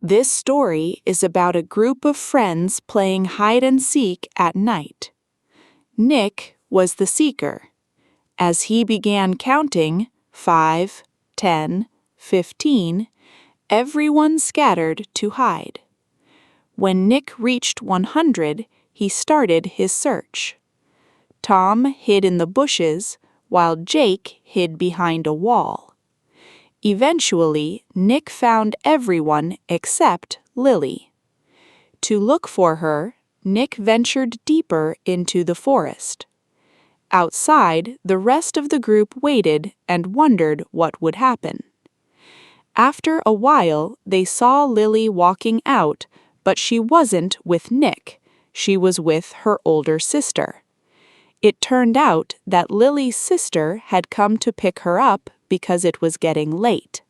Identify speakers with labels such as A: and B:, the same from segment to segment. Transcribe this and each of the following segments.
A: This story is about a group of friends playing hide and seek at night. Nick was the seeker. As he began counting 5, 10, 15, everyone scattered to hide. When Nick reached 100, he started his search. Tom hid in the bushes, while Jake hid behind a wall. Eventually, Nick found everyone except Lily. To look for her, Nick ventured deeper into the forest. Outside, the rest of the group waited and wondered what would happen. After a while, they saw Lily walking out, but she wasn't with Nick. She was with her older sister. It turned out that Lily's sister had come to pick her up because it was getting late.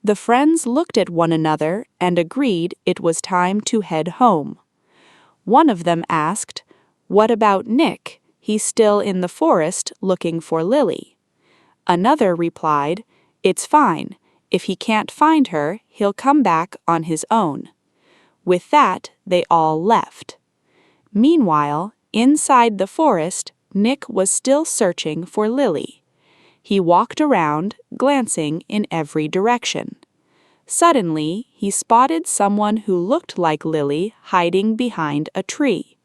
A: The friends looked at one another and agreed it was time to head home. One of them asked, "What about Nick? He's still in the forest looking for Lily." Another replied, "It's fine. If he can't find her, he'll come back on his own." With that, they all left. Meanwhile, inside the forest, Nick was still searching for Lily. He walked around, glancing in every direction. Suddenly, he spotted someone who looked like Lily hiding behind a tree.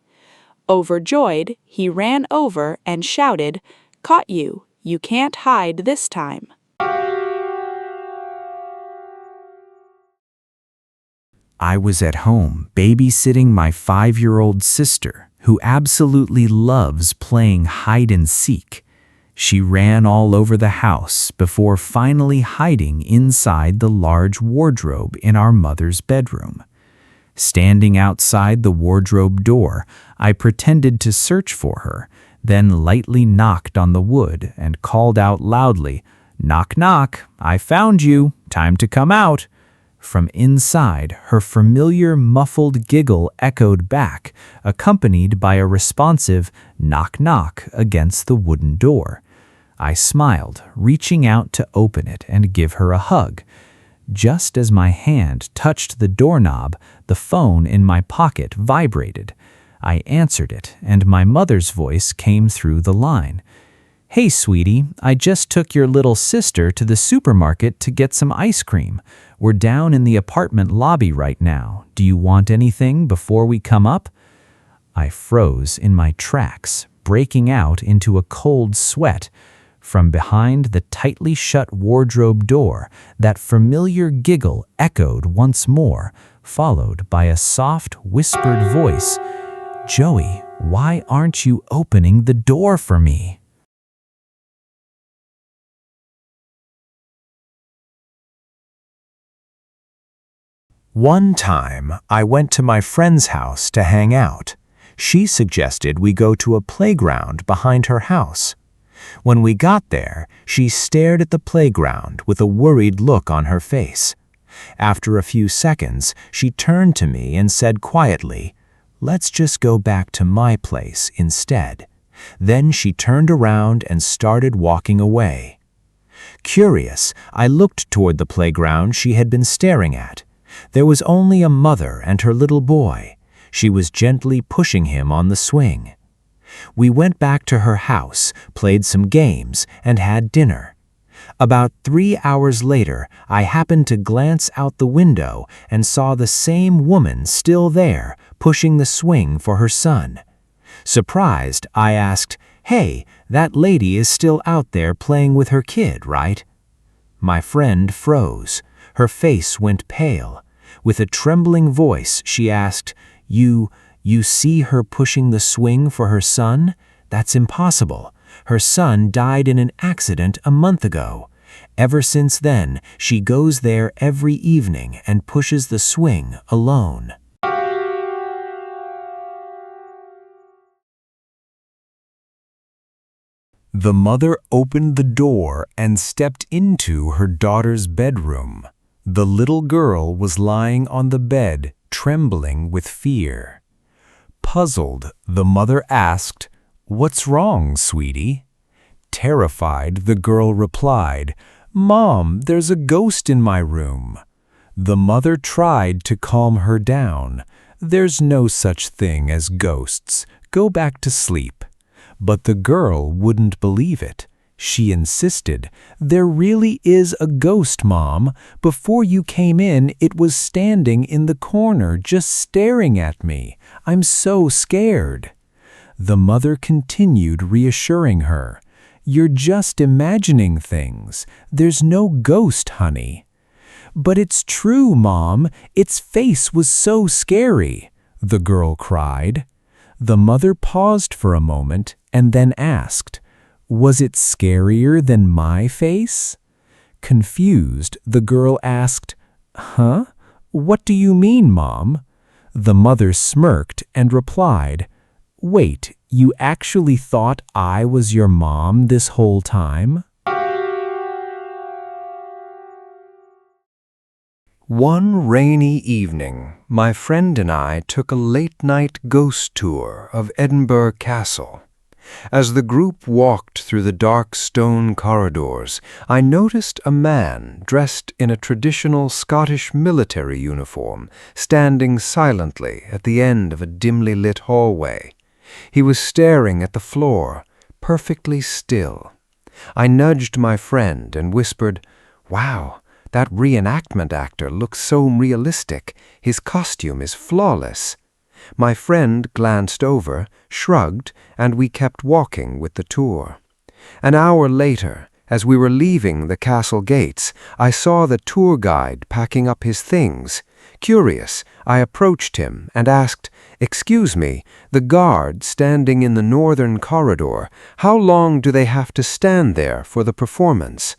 A: Overjoyed, he ran over and shouted, "Caught you! You can't hide this time."
B: I was at home babysitting my 5-year-old sister, who absolutely loves playing hide and seek. She ran all over the house before finally hiding inside the large wardrobe in our mother's bedroom. Standing outside the wardrobe door, I pretended to search for her, then lightly knocked on the wood and called out loudly, "Knock, knock, I found you, time to come out." From inside, her familiar muffled giggle echoed back, accompanied by a responsive knock, knock against the wooden door. I smiled, reaching out to open it and give her a hug. Just as my hand touched the doorknob, the phone in my pocket vibrated. I answered it, and my mother's voice came through the line. "Hey, sweetie, I just took your little sister to the supermarket to get some ice cream. We're down in the apartment lobby right now. Do you want anything before we come up?" I froze in my tracks, breaking out into a cold sweat. From behind the tightly shut wardrobe door, that familiar giggle echoed once more, followed by a soft, whispered voice. "Joey, why aren't you opening the door for me?"
C: One time, I went to my friend's house to hang out. She suggested we go to a playground behind her house. When we got there, she stared at the playground with a worried look on her face. After a few seconds, she turned to me and said quietly, "Let's just go back to my place instead." Then she turned around and started walking away. Curious, I looked toward the playground she had been staring at. There was only a mother and her little boy. She was gently pushing him on the swing. We went back to her house, played some games, and had dinner. About 3 hours later, I happened to glance out the window and saw the same woman still there, pushing the swing for her son. Surprised, I asked, "Hey, that lady is still out there playing with her kid, right?" My friend froze. Her face went pale. With a trembling voice, she asked, You see her pushing the swing for her son? That's impossible. Her son died in an accident a month ago. Ever since then, she goes there every evening and pushes the swing alone."
B: The mother opened the door and stepped into her daughter's bedroom. The little girl was lying on the bed, trembling with fear. Puzzled, the mother asked, "What's wrong, sweetie?" Terrified, the girl replied, "Mom, there's a ghost in my room."
C: The mother tried to calm her down. "There's no such thing as ghosts. Go back to sleep." But the girl wouldn't believe it. She insisted, "There really is a ghost, Mom. Before you came in, it was standing in the corner just staring at me. I'm so scared." The mother continued reassuring her, "You're just imagining things. There's no ghost, honey." "But it's true, Mom. Its face was so scary," the girl cried. The mother paused for a moment and then asked, "Was it scarier than my face?" Confused, the girl asked, "Huh? What do you mean, Mom?" The mother smirked and replied, "Wait, you actually thought I was your mom this whole time?" One rainy evening, my friend and I took a late-night ghost tour of Edinburgh Castle. As the group walked through the dark stone corridors, I noticed a man dressed in a traditional Scottish military uniform standing silently at the end of a dimly lit hallway. He was staring at the floor, perfectly still. I nudged my friend and whispered, "Wow, that reenactment actor looks so realistic. His costume is flawless." My friend glanced over, shrugged, and we kept walking with the tour. An hour later, as we were leaving the castle gates, I saw the tour guide packing up his things. Curious, I approached him and asked, "Excuse me, the guard standing in the northern corridor, how long do they have to stand there for the performance?"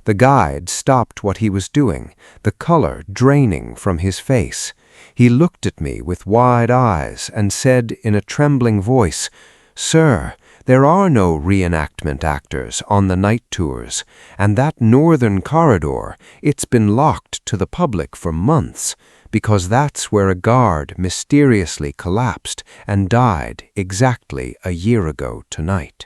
C: The guide stopped what he was doing, the color draining from his face. He looked at me with wide eyes and said in a trembling voice, "Sir, there are no reenactment actors on the night tours, and that northern corridor, it's been locked to the public for months, because that's where a guard mysteriously collapsed and died exactly a year ago tonight."